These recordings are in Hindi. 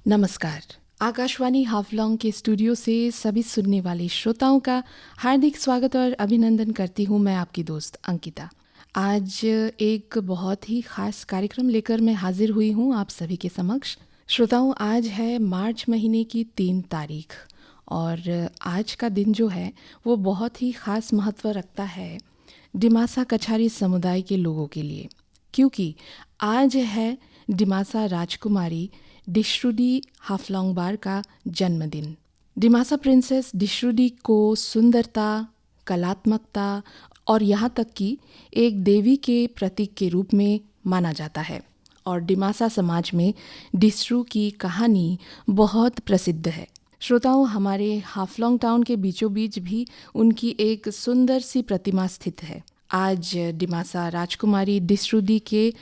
नमस्कार। आकाशवाणी हाफलॉन्ग के स्टूडियो से सभी सुनने वाले श्रोताओं का हार्दिक स्वागत और अभिनंदन करती हूँ। मैं आपकी दोस्त अंकिता। आज एक बहुत ही ख़ास कार्यक्रम लेकर मैं हाजिर हुई हूँ आप सभी के समक्ष। श्रोताओं, आज है मार्च महीने की 3 तारीख और आज का दिन जो है वो बहुत ही ख़ास महत्व रखता है डिमासा कछारी समुदाय के लोगों के लिए, क्योंकि आज है डिमासा राजकुमारी डिशरुडी हाफलॉन्गबार का जन्मदिन। डिमासा प्रिंसेस डिशरुडी को सुंदरता, कलात्मकता और यहाँ तक कि एक देवी के प्रतीक के रूप में माना जाता है और डिमासा समाज में डिशरू की कहानी बहुत प्रसिद्ध है। श्रोताओं, हमारे हाफलॉन्ग टाउन के बीचों बीच भी उनकी एक सुंदर सी प्रतिमा स्थित है। आज डिमासा राजकुमारी डिशरुडी के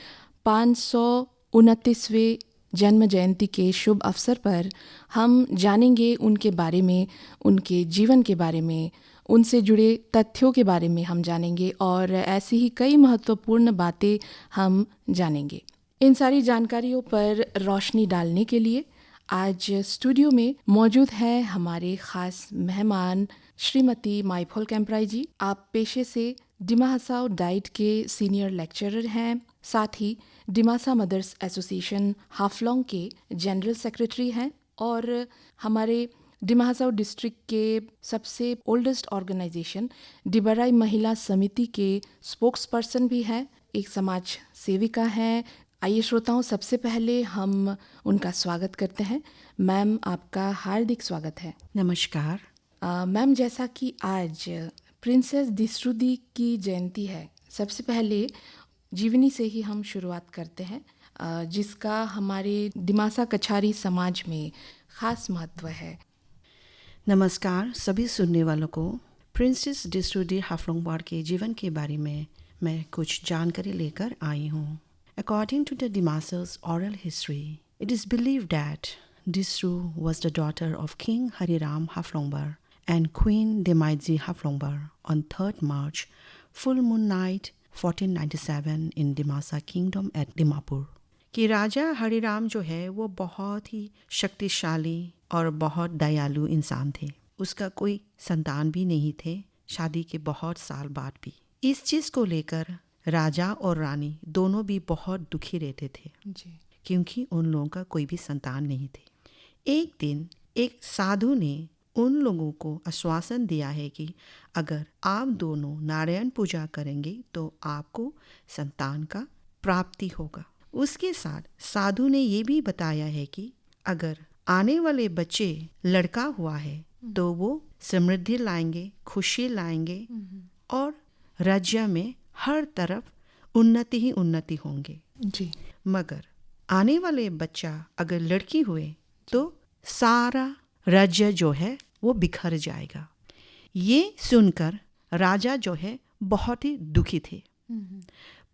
529वें जन्म जयंती के शुभ अवसर पर हम जानेंगे उनके बारे में, उनके जीवन के बारे में, उनसे जुड़े तथ्यों के बारे में हम जानेंगे और ऐसी ही कई महत्वपूर्ण बातें हम जानेंगे। इन सारी जानकारियों पर रोशनी डालने के लिए आज स्टूडियो में मौजूद है हमारे ख़ास मेहमान श्रीमती माइफोल कैम्प्राई जी। आप पेशे से डिमासाओ डाइट के सीनियर लेक्चरर हैं, साथ ही डिमासा मदर्स एसोसिएशन हाफलॉन्ग के जनरल सेक्रेटरी हैं और हमारे डिमासाओ डिस्ट्रिक्ट के सबसे ओल्डेस्ट ऑर्गेनाइजेशन डिबराई महिला समिति के स्पोक्स पर्सन भी हैं, एक समाज सेविका हैं। आइए श्रोताओं, सबसे पहले हम उनका स्वागत करते हैं। मैम, आपका हार्दिक स्वागत है। नमस्कार। मैम, जैसा कि आज प्रिंसेस डिशरुडी की जयंती है, सबसे पहले जीवनी से ही हम शुरुआत करते हैं, जिसका हमारे डिमासा कछारी समाज में ख़ास महत्व है। नमस्कार सभी सुनने वालों को। प्रिंसेस डिशरुडी हाफलॉन्गबार के जीवन के बारे में मैं कुछ जानकारी लेकर आई हूँ। According to the Dimasa's oral history, it is believed that Disru was the daughter of King Hariram Haflongbar and Queen Demaidzi Haflongbar on 3rd March, full moon night 1497 in Dimasa Kingdom at Dimapur। कि राजा हरिराम जो है वो बहुत ही शक्तिशाली और बहुत दयालु इंसान थे। उसका कोई संतान भी नहीं थे, शादी के बहुत साल बाद भी। इस चीज़ को लेकर राजा और रानी दोनों भी बहुत दुखी रहते थे जी। क्योंकि उन लोगों का कोई भी संतान नहीं थे। एक दिन एक साधु ने उन लोगों को आश्वासन दिया है कि अगर आप दोनों नारायण पूजा करेंगे तो आपको संतान का प्राप्ति होगा। उसके साथ साधु ने ये भी बताया है कि अगर आने वाले बच्चे लड़का हुआ है तो वो समृद्धि लाएंगे, खुशी लाएंगे और राज्य में हर तरफ उन्नति ही उन्नति होंगे जी। मगर आने वाले बच्चा अगर लड़की हुए तो सारा राज्य जो है वो बिखर जाएगा। ये सुनकर राजा जो है बहुत ही दुखी थे,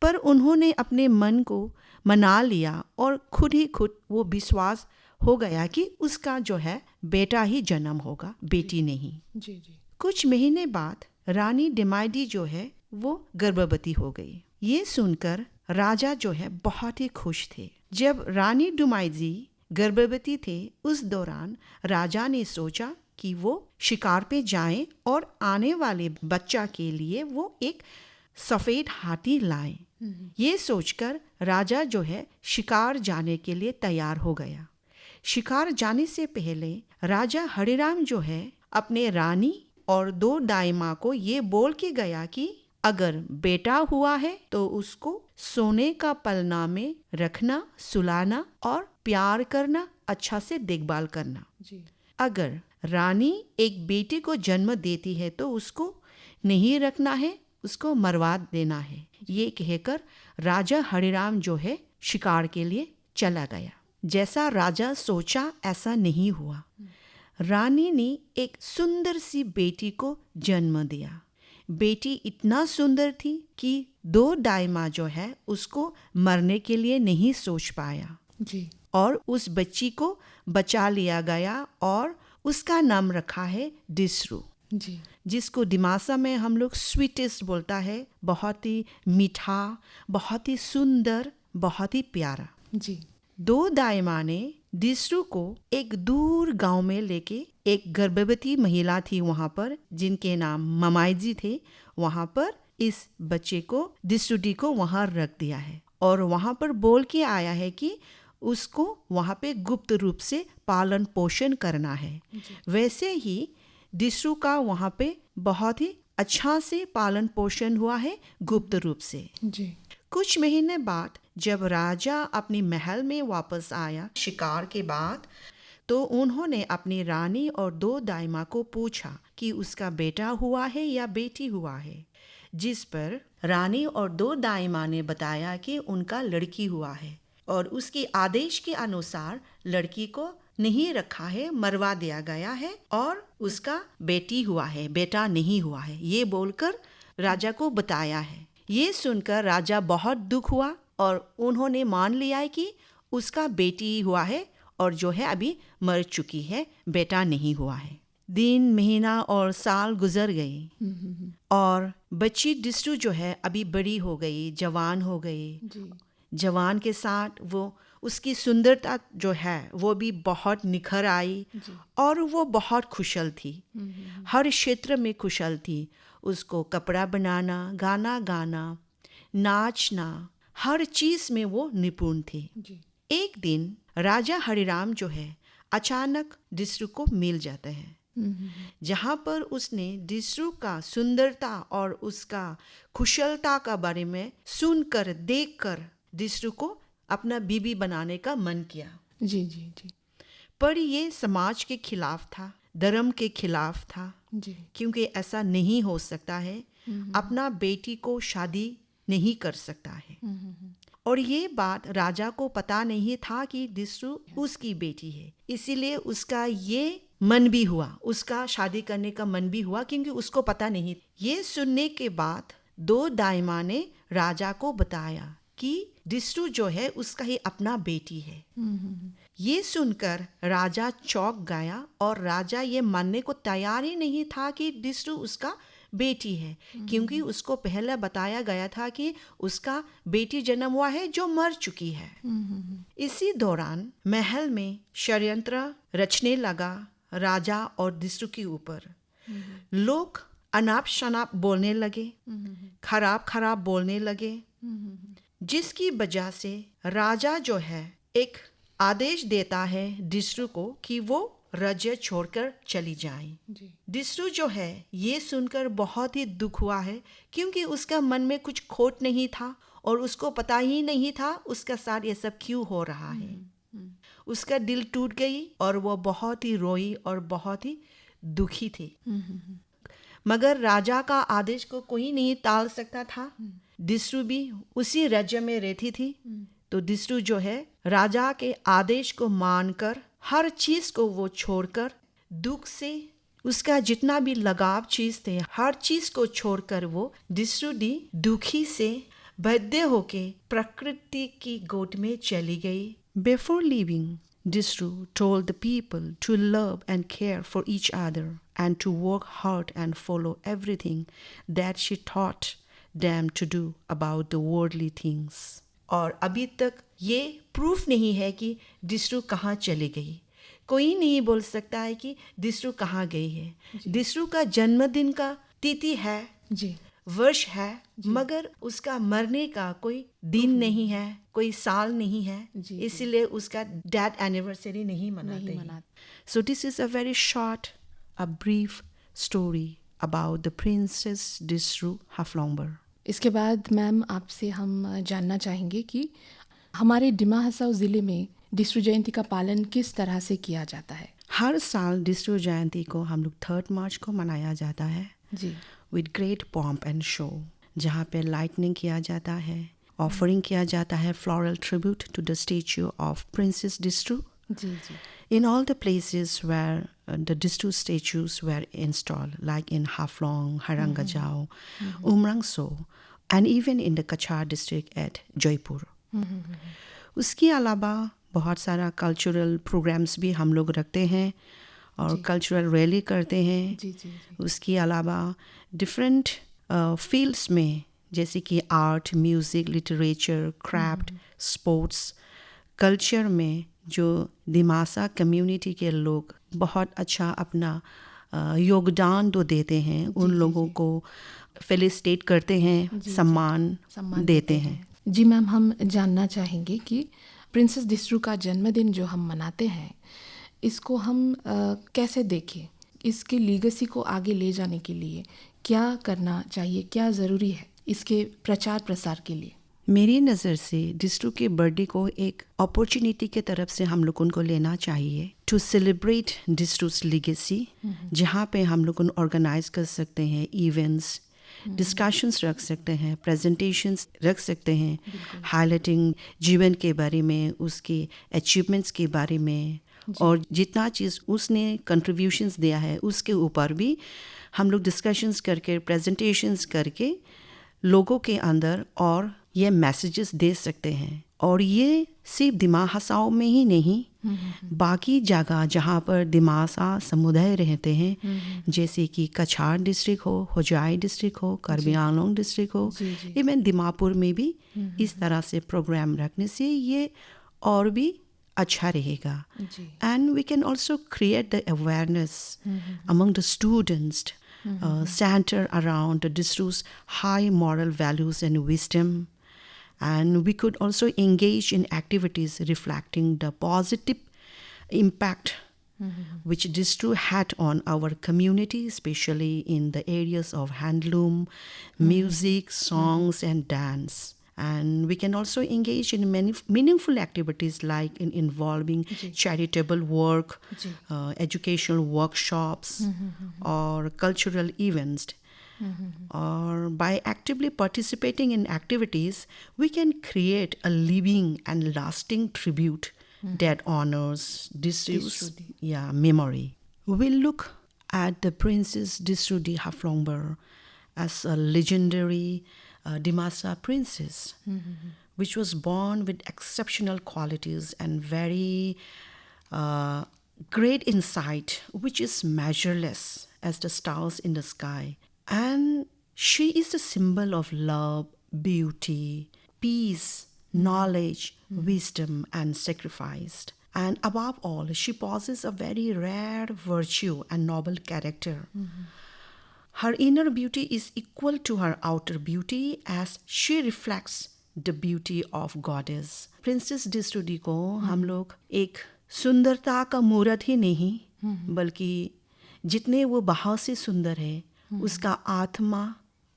पर उन्होंने अपने मन को मना लिया और खुद ही खुद वो विश्वास हो गया कि उसका जो है बेटा ही जन्म होगा, बेटी नहीं। जी जी। कुछ महीने बाद रानी डेमाइडी जो है वो गर्भवती हो गई। ये सुनकर राजा जो है बहुत ही खुश थे। जब रानी डुमाइजी गर्भवती थे उस दौरान राजा ने सोचा कि वो शिकार पे जाएं और आने वाले बच्चा के लिए वो एक सफ़ेद हाथी लाएं। ये सोचकर राजा जो है शिकार जाने के लिए तैयार हो गया। शिकार जाने से पहले राजा हरिराम जो है अपने रानी और 2 दाइमा को ये बोल के गया कि अगर बेटा हुआ है तो उसको सोने का पलना में रखना, सुलाना और प्यार करना, अच्छा से देखभाल करना। जी। अगर रानी एक बेटे को जन्म देती है तो उसको नहीं रखना है, उसको मरवा देना है। ये कहकर राजा हरिराम जो है शिकार के लिए चला गया। जैसा राजा सोचा ऐसा नहीं हुआ। रानी ने एक सुंदर सी बेटी को जन्म दिया। बेटी इतना सुंदर थी कि 2 दाइमा जो है उसको मरने के लिए नहीं सोच पाया जी। और उस बच्ची को बचा लिया गया और उसका नाम रखा है डिशरू जी। जिसको डिमासा में हम लोग स्वीटेस्ट बोलता है। बहुत ही मीठा, बहुत ही सुंदर, बहुत ही प्यारा। जी। 2 दाइमा ने डिस्रू को एक दूर गांव में लेके एक गर्भवती महिला थी वहां पर, जिनके नाम ममाईजी थे। वहां पर इस बच्चे को, डिस्रूडी को वहां रख दिया है और वहां पर बोल के आया है कि उसको वहां पे गुप्त रूप से पालन पोषण करना है। वैसे ही डिस्रू का वहां पे बहुत ही अच्छा से पालन पोषण हुआ है गुप्त रूप से। जी। कुछ महीने बाद जब राजा अपनी महल में वापस आया शिकार के बाद, तो उन्होंने अपनी रानी और 2 दाइमा को पूछा कि उसका बेटा हुआ है या बेटी हुआ है, जिस पर रानी और 2 दाइमा ने बताया कि उनका लड़की हुआ है और उसकी आदेश के अनुसार लड़की को नहीं रखा है, मरवा दिया गया है और उसका बेटी हुआ है, बेटा नहीं हुआ है, ये बोलकर राजा को बताया है। ये सुनकर राजा बहुत दुख हुआ और उन्होंने मान लिया है कि उसका बेटी हुआ है और जो है अभी मर चुकी है, बेटा नहीं हुआ है। दिन, महीना और साल गुजर गए और बच्ची डिस्रू जो है अभी बड़ी हो गई, जवान हो गई। जवान के साथ वो उसकी सुंदरता जो है वो भी बहुत निखर आई और वो बहुत कुशल थी, हर क्षेत्र में कुशल थी। उसको कपड़ा बनाना, गाना गाना, नाचना, हर चीज में वो निपुण थी। एक दिन राजा हरिराम जो है अचानक डिस्रू को मिल जाते हैं, जहाँ पर उसने डिस्रू का सुंदरता और उसका कुशलता का बारे में सुनकर देखकर डिस्रू को अपना बीबी बनाने का मन किया। जी जी जी। पर ये समाज के खिलाफ था, धर्म के खिलाफ था जी। क्योंकि ऐसा नहीं हो सकता है, अपना बेटी को शादी नहीं कर सकता है। और ये बात राजा को पता नहीं था कि डिस्रू उसकी बेटी है, इसीलिए उसका ये मन भी हुआ, उसका शादी करने का मन भी हुआ क्योंकि उसको पता नहीं। ये सुनने के बाद 2 दाइमा ने राजा को बताया कि डिस्रू जो है उसका ही अपना बेटी है। ये सुनकर राजा चौंक गया और राजा ये मानने को तैयार ही नहीं था कि डिस्रू उसका बेटी है, क्योंकि उसको पहले बताया गया था कि उसका बेटी जन्म हुआ है जो मर चुकी है। इसी दौरान महल में षड्यंत्र रचने लगा राजा और डिस्रू के ऊपर। लोग अनाप शनाप बोलने लगे, खराब खराब बोलने लगे, जिसकी वजह से राजा जो है एक आदेश देता है डिस्रू को कि वो राज्य छोड़कर चली जाए। डिस्रू जो है ये सुनकर बहुत ही दुख हुआ है क्योंकि उसका मन में कुछ खोट नहीं था और उसको पता ही नहीं था उसका साथ ये सब क्यों हो रहा है। उसका दिल टूट गई और वो बहुत ही रोई और बहुत ही दुखी थी। मगर राजा का आदेश को कोई नहीं टाल सकता था। डिस्रू भी उसी राज्य में रहती थी, तो डिस्रू जो है राजा के आदेश को मानकर हर चीज को वो छोड़कर, दुख से उसका जितना भी लगाव चीज थे हर चीज को छोड़कर वो डिस्रू दी दुखी से बाध्य होके प्रकृति की गोद में चली गई। Before leaving Disru told the people to love and care for each other and to work hard and follow everything that she taught them to do about the worldly things. और अभी तक ये प्रूफ नहीं है कि डिस्रू कहाँ चली गई। कोई नहीं बोल सकता है कि डिस्रू कहाँ गई है। डिस्रू का जन्मदिन का तिथि है जी, वर्ष है, मगर उसका मरने का कोई दिन नहीं है, कोई साल नहीं है, इसीलिए उसका डेथ एनिवर्सरी नहीं मनाते। So this is a very short, a brief story about the princess Disru Haflongar. इसके बाद मैम आपसे हम जानना चाहेंगे कि हमारे डिमा हसाओ ज़िले में डिस्रू जयंती का पालन किस तरह से किया जाता है। हर साल डिस्रू जयंती को हम लोग 3 मार्च को मनाया जाता है जी, with great pomp and show, जहाँ पे लाइटनिंग किया जाता है, ऑफरिंग किया जाता है, floral tribute to the statue of princess Disru ji ji, in all the places where the Disru statues were installed, like in Haflong, Harangajao, Umrangso, and even in the Kachar district at Jaipur. उसके अलावा बहुत सारा कल्चरल प्रोग्राम्स भी हम लोग रखते हैं और कल्चरल रैली करते हैं। जी जी, उसके अलावा डिफरेंट फील्ड्स में जैसे कि art, music, literature, craft, sports, culture में जो दिमासा कम्युनिटी के लोग बहुत अच्छा अपना योगदान तो देते हैं, उन लोगों को फेलिसिटेट करते हैं, सम्मान देते हैं। जी मैम, हम जानना चाहेंगे कि प्रिंसेस डिस्रू का जन्मदिन जो हम मनाते हैं, इसको हम कैसे देखें? इसके लीगेसी को आगे ले जाने के लिए क्या करना चाहिए, क्या ज़रूरी है इसके प्रचार प्रसार के लिए? मेरी नज़र से डिस्ट्रू के बर्थडे को एक अपॉर्चुनिटी के तरफ से हम लोग उनको लेना चाहिए टू सेलिब्रेट डिस्ट्रूस लीगेसी, जहाँ पे हम लोग ऑर्गेनाइज कर सकते हैं इवेंट्स, डिस्कशंस रख सकते हैं, प्रेजेंटेशंस रख सकते हैं, हाईलाइटिंग जीवन के बारे में, उसके अचीवमेंट्स के बारे में, और जितना चीज़ उसने कंट्रीब्यूशंस दिया है उसके ऊपर भी हम लोग डिस्कशंस करके, प्रेजेंटेशंस करके लोगों के अंदर और ये मैसेजेस दे सकते हैं। और ये सिर्फ दिमासाओं में ही नहीं, बाकी जगह जहाँ पर दिमासा समुदाय रहते हैं, जैसे कि कछार डिस्ट्रिक्ट हो, होजाई डिस्ट्रिक्ट हो, कार्बी आंगलोंग डिस्ट्रिक्ट हो, इवन दिमापुर में भी इस तरह से प्रोग्राम रखने से ये और भी अच्छा रहेगा। And we can also create the awareness among the students, center around the Distru's high moral values and wisdom. And we could also engage in activities reflecting the positive impact which Distru had on our community, especially in the areas of handloom, music, songs, and dance. And we can also engage in many meaningful activities like in involving charitable work, educational workshops, or cultural events. Or by actively participating in activities, we can create a living and lasting tribute that honors Distru's memory. We'll look at the Princess Distru di Haflongbar as a legendary Dimasa princess, which was born with exceptional qualities and very great insight, which is measureless as the stars in the sky. And she is the symbol of love, beauty, peace, knowledge, wisdom, and sacrifice. And above all, she possesses a very rare virtue and noble character. Her inner beauty is equal to her outer beauty as she reflects the beauty of goddess. Princess Distru Di को हम लोग एक सुंदरता का मूर्त ही नहीं, बल्कि जितने वो बाहर से सुंदर है, उसका आत्मा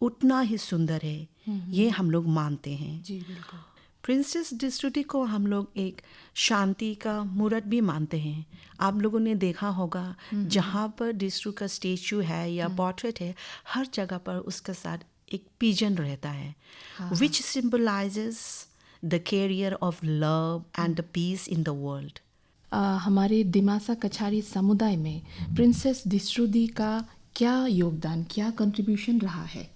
उतना ही सुंदर है, ये हम लोग मानते हैं। जी बिल्कुल। प्रिंसेस डिस्ट्रू डी को हम लोग एक शांति का मूर्त भी मानते हैं। आप लोगों ने देखा होगा जहाँ पर डिस्ट्रू का स्टेचू है या पोर्ट्रेट है, हर जगह पर उसके साथ एक पिजन रहता है, which symbolises the carrier of love and the peace in the world. हमारे दिमासा कछारी समुदाय में प्रिंसेस डिस्ट्रू दी का क्या योगदान, क्या कंट्रीब्यूशन रहा है?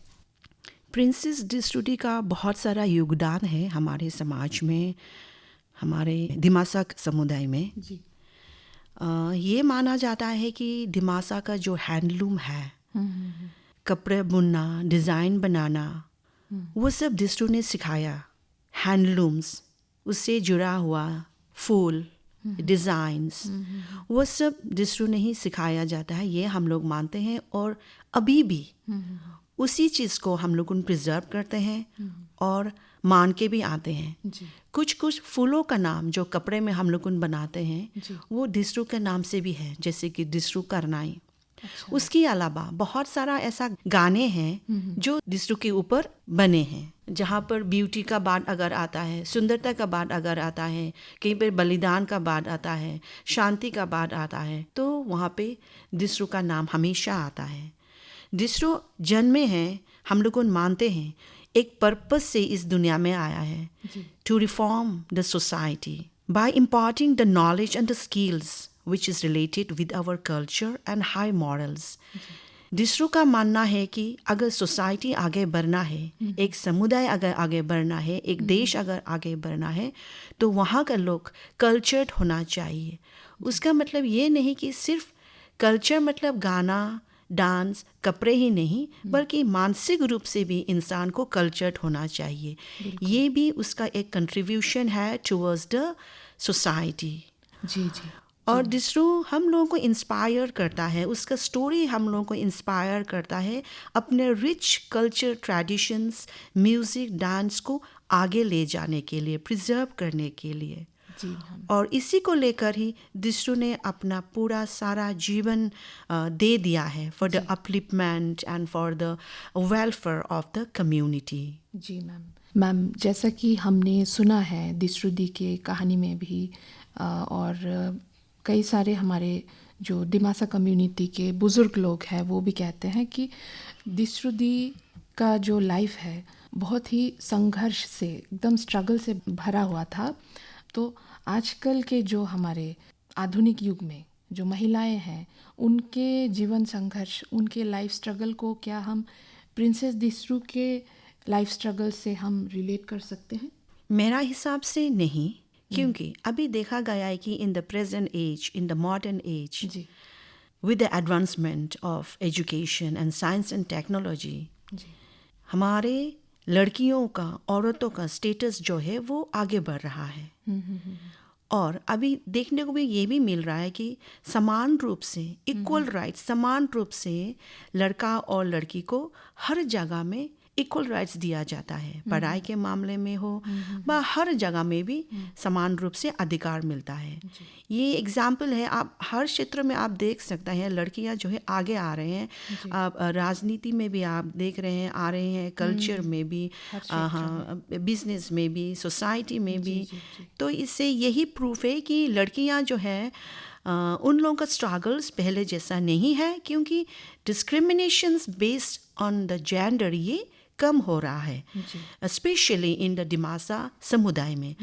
प्रिंसेस डिस्ट्रू डी का बहुत सारा योगदान है हमारे समाज में, हमारे दिमासा समुदाय में। जी। ये माना जाता है कि दिमासा का जो हैंडलूम है, कपड़े बुनना, डिज़ाइन बनाना, वो सब डिस्ट्रू ने सिखाया। हैंडलूम्स, उससे जुड़ा हुआ फूल, डिज़ाइंस, वो सब डिस्ट्रू ने ही सिखाया जाता है, ये हम लोग मानते हैं। और अभी भी उसी चीज़ को हम लोग प्रिजर्व करते हैं और मान के भी आते हैं। कुछ कुछ फूलों का नाम जो कपड़े में हम लोग बनाते हैं, वो डिस्ट्रू के नाम से भी है, जैसे कि डिस्ट्रू करनाई। अच्छा। उसके अलावा बहुत सारा ऐसा गाने हैं जो डिस्ट्रू के ऊपर बने हैं, जहाँ पर ब्यूटी का बात अगर आता है, सुंदरता का बात अगर आता है, कहीं पर बलिदान का बात आता है, शांति का बात आता है, तो वहाँ पे डिस्ट्रू का नाम हमेशा आता है। डिस्ट्रू जन्मे हैं, हम लोग मानते हैं, एक पर्पस से इस दुनिया में आया है, to reform the society by imparting the knowledge and the skills which is related with our culture and high morals. डिस्ट्रू का मानना है कि अगर सोसाइटी आगे बढ़ना है, एक समुदाय अगर आगे बढ़ना है, एक देश अगर आगे बढ़ना है, तो वहाँ का लोग कल्चर्ड होना चाहिए। उसका मतलब ये नहीं कि सिर्फ कल्चर मतलब गाना, डांस, कपड़े ही नहीं, बल्कि मानसिक रूप से भी इंसान को कल्चर्ड होना चाहिए। ये भी उसका एक कंट्रीब्यूशन है टुवर्ड्स द सोसाइटी। जी जी और दिसरू हम लोगों को इंस्पायर करता है, उसका स्टोरी हम लोगों को इंस्पायर करता है अपने rich culture traditions, music, dance को आगे ले जाने के लिए, प्रिजर्व करने के लिए। जी मैम। और इसी को लेकर ही दिसरू ने अपना पूरा सारा जीवन दे दिया है for the upliftment and for the welfare of the community. जी मैम। मैम, जैसा कि हमने सुना है दिसरू दी के कहानी में भी और कई सारे हमारे जो दिमासा कम्युनिटी के बुज़ुर्ग लोग हैं वो भी कहते हैं कि दिसरू दी का जो लाइफ है बहुत ही संघर्ष से, एकदम स्ट्रगल से भरा हुआ था। तो आजकल के जो हमारे आधुनिक युग में जो महिलाएं हैं उनके जीवन संघर्ष, उनके लाइफ स्ट्रगल को क्या हम प्रिंसेस दिसरू के लाइफ स्ट्रगल से हम रिलेट कर सकते हैं? मेरा हिसाब से नहीं, क्योंकि अभी देखा गया है कि in the present age, in the modern age, जी with the advancement of education and science and technology, जी हमारे लड़कियों का, औरतों का स्टेटस जो है वो आगे बढ़ रहा है। और अभी देखने को भी ये भी मिल रहा है कि समान रूप से, इक्वल राइट्स, समान रूप से लड़का और लड़की को हर जगह में इक्वल राइट्स दिया जाता है। पढ़ाई के मामले में हो व हर जगह में भी समान रूप से अधिकार मिलता है। ये एग्जाम्पल है, आप हर क्षेत्र में आप देख सकते हैं लड़कियां जो है आगे आ रहे हैं। आप राजनीति में भी आप देख रहे हैं, आ रहे हैं, कल्चर में भी, हाँ, बिजनेस में भी, सोसाइटी में भी। तो इससे यही प्रूफ है कि लड़कियां जो है उन लोगों का स्ट्रगल्स पहले जैसा नहीं है, क्योंकि discriminations based on the gender ये कम हो रहा है, स्पेशली इन द दिमासा समुदाय में।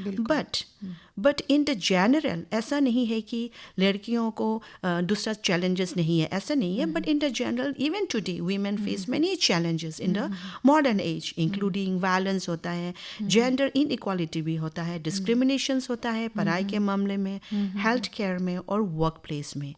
बट इन द जनरल ऐसा नहीं है कि लड़कियों को दूसरा चैलेंजेस नहीं है, ऐसा नहीं है। But in the general even today women face many challenges in the modern as, including violence होता है, जेंडर इनइक्वालिटी भी होता है, डिस्क्रिमिनेशंस होता है पढ़ाई के मामले में, हेल्थ केयर में और वर्क प्लेस में।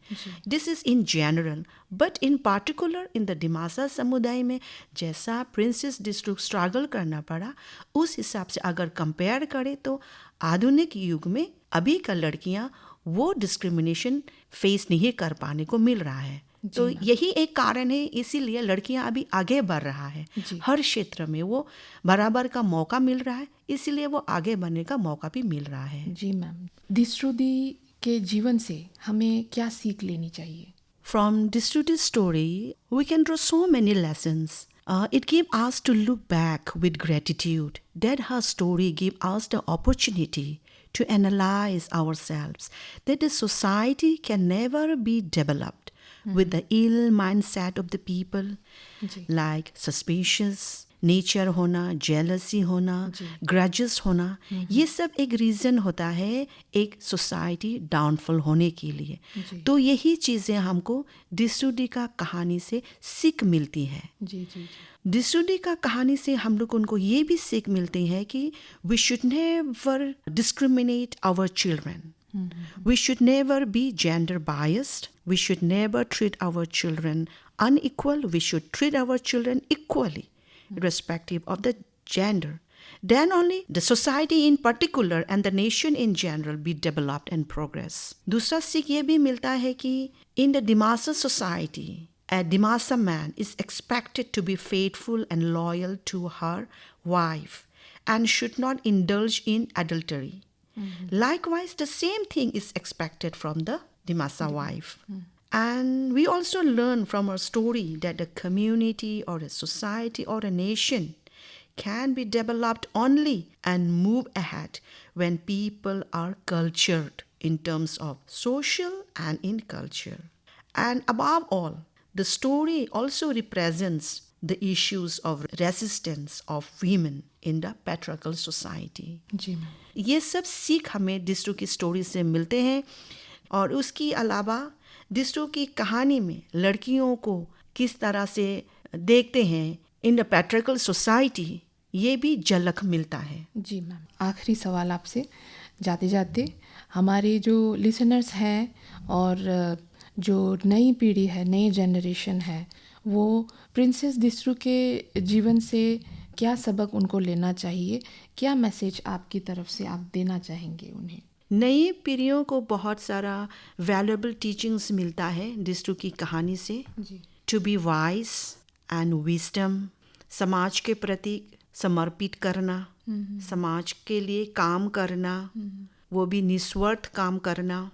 This is in general, but in particular in the Dimasa समुदाय में जैसा प्रिंसेस दिसरू स्ट्रगल करना पड़ा, उस हिसाब से अगर कंपेयर करें तो आधुनिक युग में अभी का लड़कियां वो डिस्क्रिमिनेशन फेस नहीं कर पाने को मिल रहा है। तो यही एक कारण है, इसीलिए लड़कियां अभी आगे बढ़ रहा है, हर क्षेत्र में वो बराबर का मौका मिल रहा है, इसीलिए वो आगे बढ़ने का मौका भी मिल रहा है। जी मैम, दिसरू दी के जीवन से हमें क्या सीख लेनी चाहिए? From Distrudi's story, we can draw so many lessons. It gave us to look back with gratitude that her story gave us the opportunity to analyze ourselves, that the society can never be developed with the ill mindset of the people, like suspicious nature होना, जेलसी होना, ग्रजेस होना। ये सब एक रीज़न होता है एक सोसाइटी डाउनफॉल होने के लिए। तो यही चीज़ें हमको दिसरू दी का कहानी से सीख मिलती है। दिसरू दी का कहानी से हम लोग उनको ये भी सीख मिलती है कि we should never discriminate our children, we should never be gender biased, we should never treat our children unequal, we should treat our children equally irrespective of the gender. Then only the society in particular and the nation in general be developed and progress. दूसरा सीख ये भी मिलता है कि in the Dimasa society, a Dimasa man is expected to be faithful and loyal to her wife and should not indulge in adultery. Likewise, the same thing is expected from the Dimasa wife. And we also learn from her story that a community or a society or a nation can be developed only and move ahead when people are cultured in terms of social and in culture. And above all, the story also represents the issues of resistance of women in the patriarchal society. ये सब सीख हमें दिसरू की स्टोरी से मिलते हैं। और उसके अलावा दिसरू की कहानी में लड़कियों को किस तरह से देखते हैं इन द पैट्रियार्कल सोसाइटी, ये भी झलक मिलता है। जी मैम, आखिरी सवाल आपसे जाते जाते, हमारे जो लिसनर्स हैं और जो नई पीढ़ी है, नई जनरेशन है, वो प्रिंसेस दिसरू के जीवन से क्या सबक उनको लेना चाहिए? क्या मैसेज आपकी तरफ से आप देना चाहेंगे उन्हें? नई पीढ़ियों को बहुत सारा वैल्यूएबल टीचिंग्स मिलता है डिस्ट्रू की कहानी से. जी. To be wise and wisdom, समाज के प्रति समर्पित करना, समाज के लिए काम करना, वो भी निस्वार्थ काम करना,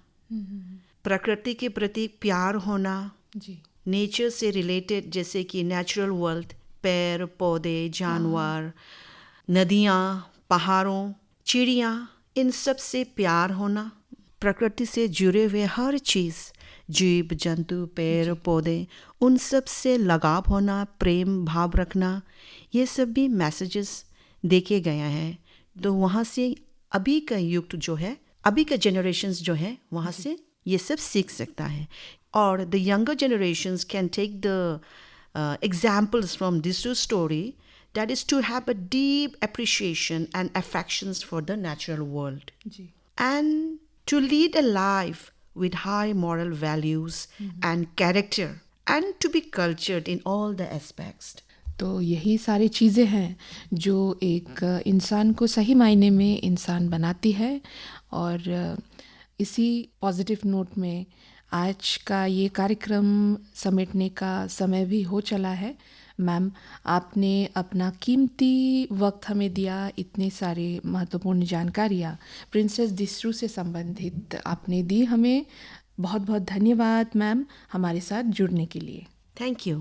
प्रकृति के प्रति प्यार होना, जी. नेचर से रिलेटेड जैसे कि नेचुरल वर्ल्ड, पेड़ पौधे, जानवर, नदियाँ, पहाड़ों, चिड़िया, इन सब से प्यार होना, प्रकृति से जुड़े हुए हर चीज़, जीव जंतु, पेड़ पौधे, उन सब से लगाव होना, प्रेम भाव रखना, ये सब भी मैसेजेस देखे गए हैं. तो वहाँ से अभी का युग जो है, अभी का जनरेशन्स जो है, वहाँ से ये सब सीख सकता है. और the younger generations can take the examples from this story, that is to have a deep appreciation and affections for the natural world, जी. and to lead a life with high moral values and character, and to be cultured in all the aspects. तो यही सारी चीज़ें हैं जो एक इंसान को सही मायने में इंसान बनाती है. और इसी पॉजिटिव नोट में आज का ये कार्यक्रम समेटने का समय भी हो चला है. मैम, आपने अपना कीमती वक्त हमें दिया, इतने सारे महत्वपूर्ण जानकारियाँ प्रिंसेस डिस्ट्रू से संबंधित आपने दी हमें. बहुत बहुत धन्यवाद मैम हमारे साथ जुड़ने के लिए. Thank you.